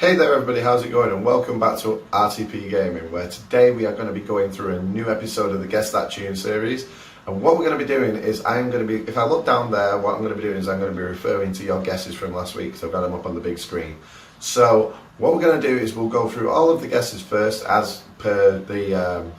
Hey there everybody, how's it going? And welcome back to RTP Gaming, where today we are going to be going through a new episode of the Guess That Tune series. And what we're going to be doing is if I look down there, what I'm going to be doing is I'm going to be referring to your guesses from last week, so I've got them up on the big screen. So what we're going to do is we'll go through all of the guesses first, as per the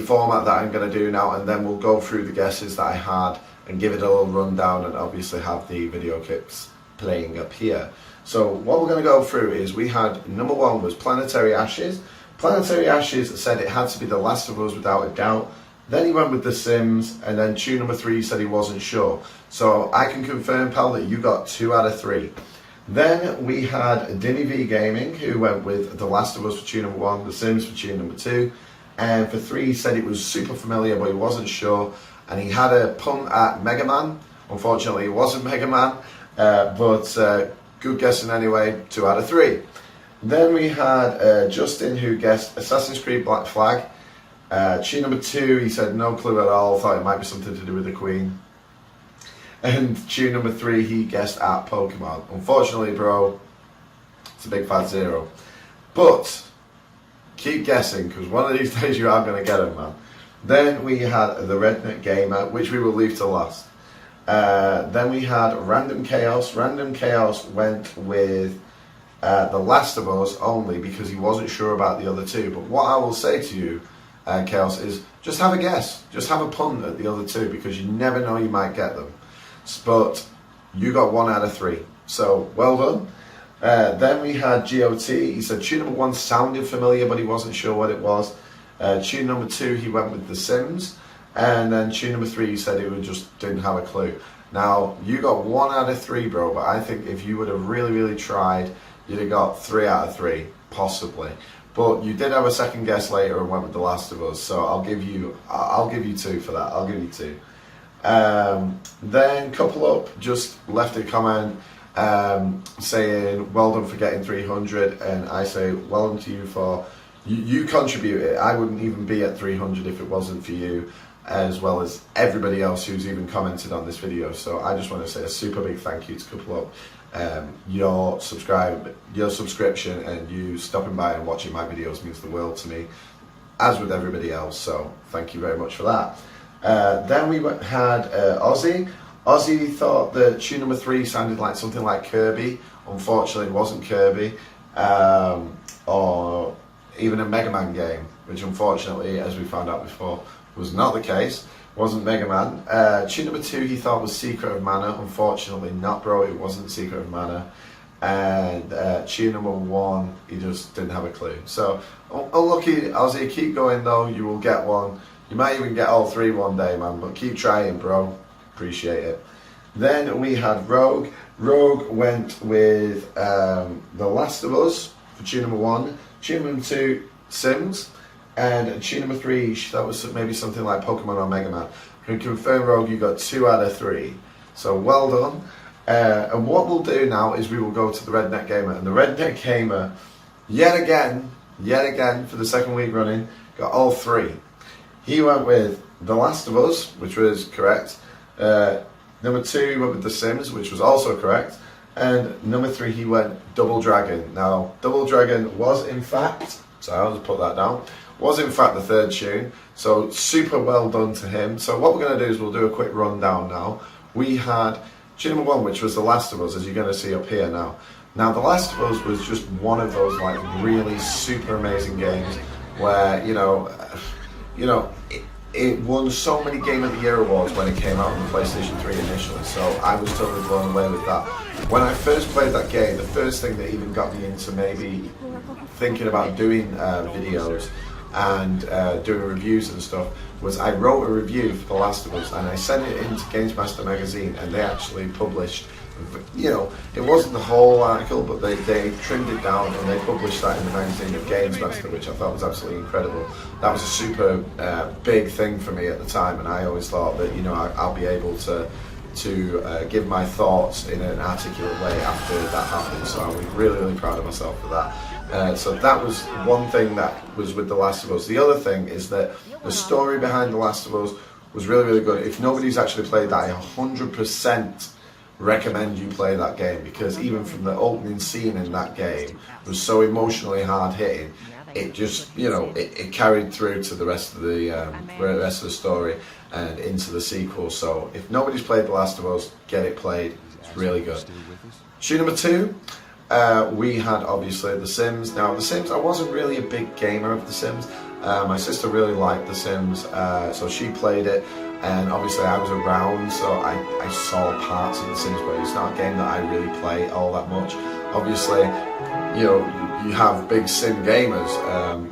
format that I'm going to do now, and then we'll go through the guesses that I had and give it a little rundown, and obviously have the video clips playing up here. So what we're going to go through is we had number one was Planetary Ashes. Planetary Ashes said it had to be The Last of Us without a doubt. Then he went with The Sims, and then tune number three said he wasn't sure. So I can confirm, pal, that you got 2 out of 3. Then we had Dinny V Gaming, who went with The Last of Us for tune number 1, The Sims for tune number 2, and for 3 he said it was super familiar but he wasn't sure, and he had a punt at Mega Man. Unfortunately it wasn't Mega Man, but good guessing anyway, 2 out of 3. Then we had Justin, who guessed Assassin's Creed Black Flag. Tune number 2, he said no clue at all, thought it might be something to do with the Queen. And tune number 3, he guessed at Pokemon. Unfortunately, bro, it's a big fat 0. But keep guessing, because one of these days you are going to get them, man. Then we had the Redneck Gamer, which we will leave to last. Then we had Random Chaos. Random Chaos went with The Last of Us only because he wasn't sure about the other 2. But what I will say to you, Chaos, is just have a guess. Just have a punt at the other 2, because you never know, you might get them. But you got 1 out of 3. So well done. Then we had GOT. He said tune number 1 sounded familiar, but he wasn't sure what it was. Tune number 2, he went with The Sims. And then tune number 3, he said he just didn't have a clue. Now, you got 1 out of 3, bro, but I think if you would have really tried, you'd have got 3 out of 3, possibly. But you did have a second guess later and went with The Last of Us, so I'll give you 2 for that. I'll give you 2. Then Couple Up just left a comment saying, well done for getting 300, and I say, well done to you for, you contributed. I wouldn't even be at 300 if it wasn't for you, as well as everybody else who's even commented on this video. So I just want to say a super big thank you to Couple Up. Your subscription and you stopping by and watching my videos means the world to me, as with everybody else, so thank you very much for that. Then we had Ozzy. Ozzy thought that tune number 3 sounded like something like Kirby. Unfortunately it wasn't Kirby, or even a Mega Man game, which unfortunately, as we found out before, was not the case. Wasn't Mega Man. Tune number 2 he thought was Secret of Mana. Unfortunately not, bro, it wasn't Secret of Mana. And tune number 1, he just didn't have a clue. So unlucky, Ozzy. Keep going though, you will get 1. You might even get all 3 one day, man, but keep trying, bro. Appreciate it. Then we had Rogue. Rogue went with The Last of Us for tune number 1. Tune number 2, Sims. And tune number 3, that was maybe something like Pokemon or Mega Man. I can confirm, Rogue, you got 2 out of 3. So well done. And what we'll do now is we will go to the Redneck Gamer. And the Redneck Gamer, yet again, for the second week running, got all 3. He went with The Last of Us, which was correct. Number 2, he went with The Sims, which was also correct. And number 3, he went Double Dragon. Now, Double Dragon was in fact, so I'll just put that down, was in fact the 3rd tune. So super well done to him. So what we're going to do is we'll do a quick rundown now. We had tune number 1, which was The Last of Us, as you're going to see up here now. Now, The Last of Us was just one of those like really super amazing games where, it won so many Game of the Year awards when it came out on the PlayStation 3 initially, so I was totally blown away with that. When I first played that game, the first thing that even got me into maybe thinking about doing videos and doing reviews and stuff was I wrote a review for The Last of Us and I sent it into Games Master magazine, and they actually published, it wasn't the whole article, but they trimmed it down and they published that in the magazine of Games Master, which I thought was absolutely incredible. That was a super big thing for me at the time, and I always thought that I'll be able to give my thoughts in an articulate way after that happened. So I was really proud of myself for that. So that was one thing that was with The Last of Us. The other thing is that the story behind The Last of Us was really good. If nobody's actually played that, I 100% recommend you play that game, because even from the opening scene in that game was so emotionally hard hitting. It just, you know, it carried through to the rest of the story and into the sequel. So if nobody's played The Last of Us, get it played. It's really good. Tune number 2, we had obviously The Sims. Now The Sims, I wasn't really a big gamer of The Sims. My sister really liked The Sims, so she played it, and obviously I was around, so I saw parts of The Sims, but it's not a game that I really play all that much. Obviously, you know, you have big sim gamers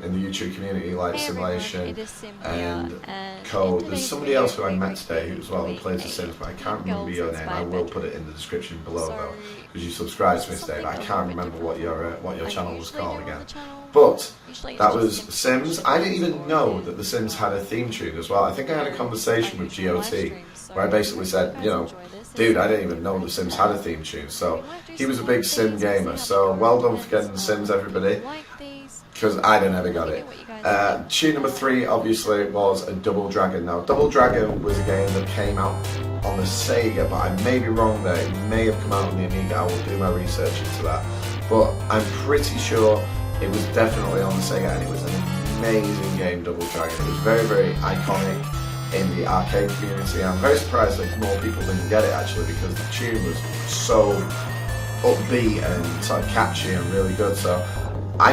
in the YouTube community like Simulation and Code. There's somebody else who I met today who plays The Sims, but I can't remember your name. I will put it in the description below though, because you subscribed to me today, but I can't remember what your channel was called again. But that was Sims. I didn't even know that The Sims had a theme tune as well. I think I had a conversation with GOT where I basically said, you know, dude, I didn't even know The Sims had a theme tune. So he was a big sim gamer. So well done for getting The Sims, everybody, because I never got it. Tune number 3 obviously was a Double Dragon. Now Double Dragon was a game that came out on the Sega, but I may be wrong there. It may have come out on the Amiga. I will do my research into that. But I'm pretty sure it was definitely on the Sega, and it was an amazing game, Double Dragon. It was very, very iconic in the arcade community. I'm very surprised that more people didn't get it actually, because the tune was so upbeat and sort of catchy and really good. So I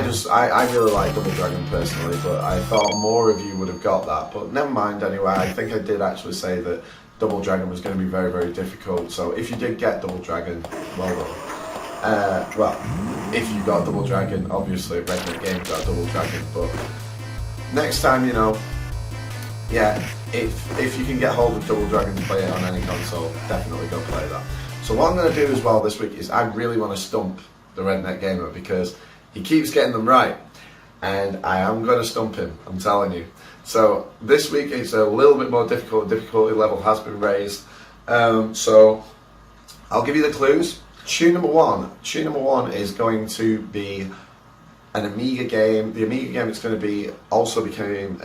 really like Double Dragon personally, but I thought more of you would have got that. But never mind anyway, I think I did actually say that Double Dragon was going to be very, very difficult. So if you did get Double Dragon, well done. Well, if you got Double Dragon, obviously Redneck Games got Double Dragon, but next time, you know, yeah, if you can get hold of Double Dragon to play it on any console, definitely go play that. So what I'm going to do as well this week is I really want to stump the Redneck Gamer, because he keeps getting them right, and I am going to stump him, I'm telling you. So this week it's a little bit more difficult. The difficulty level has been raised. So I'll give you the clues. Tune number one is going to be an Amiga game. The Amiga game is going to be also became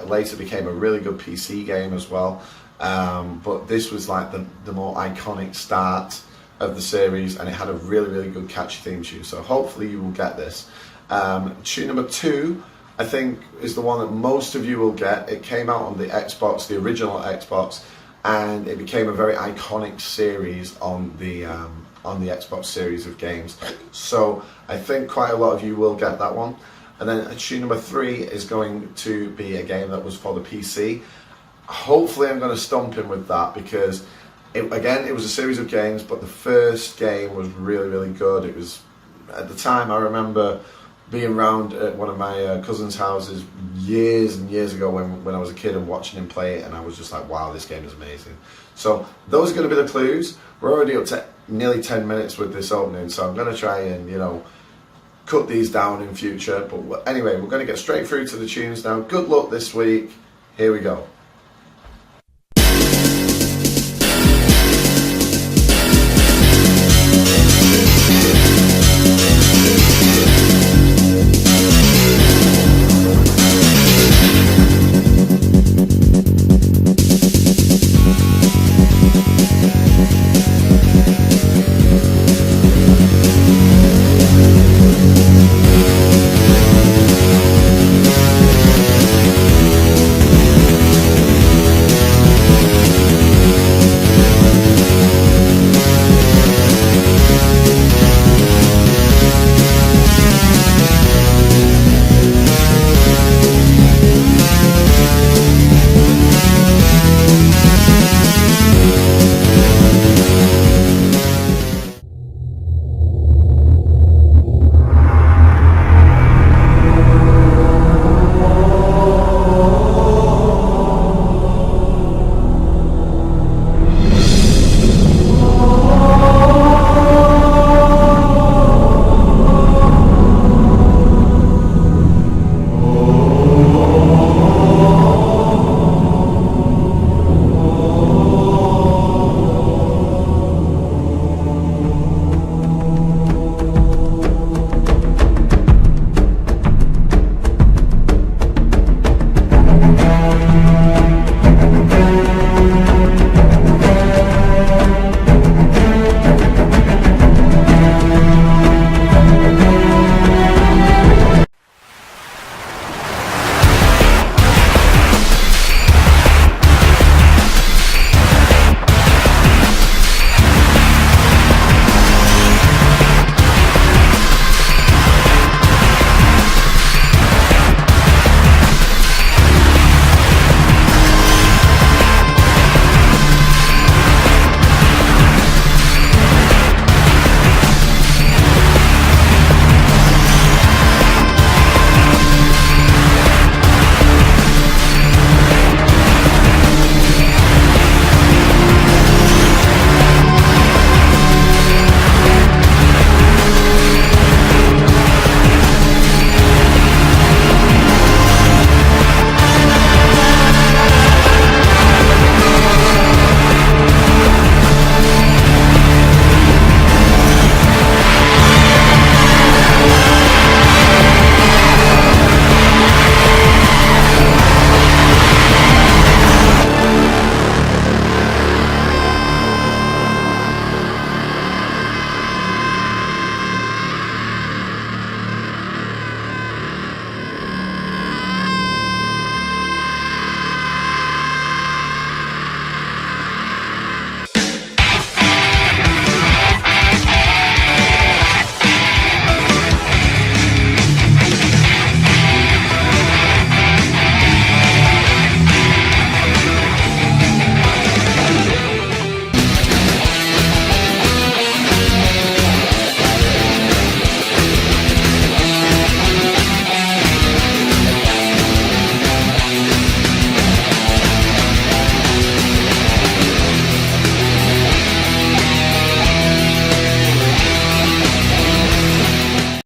later became a really good PC game as well. But this was like the more iconic start of the series, and it had a really, really good catchy theme tune. So hopefully you will get this. Tune number 2, I think, is the one that most of you will get. It came out on the Xbox, the original Xbox, and it became a very iconic series on the Xbox series of games. So I think quite a lot of you will get that one. And then tune number 3 is going to be a game that was for the PC. Hopefully I'm going to stump him with that, because it was a series of games, but the first game was really, really good. It was, at the time, I remember being around at one of my cousin's houses years and years ago when I was a kid and watching him play it, and I was just like, wow, this game is amazing. So those are going to be the clues. We're already up to nearly 10 minutes with this opening, so I'm going to try and, you know, cut these down in future. But anyway, we're going to get straight through to the tunes now. Good luck this week. Here we go.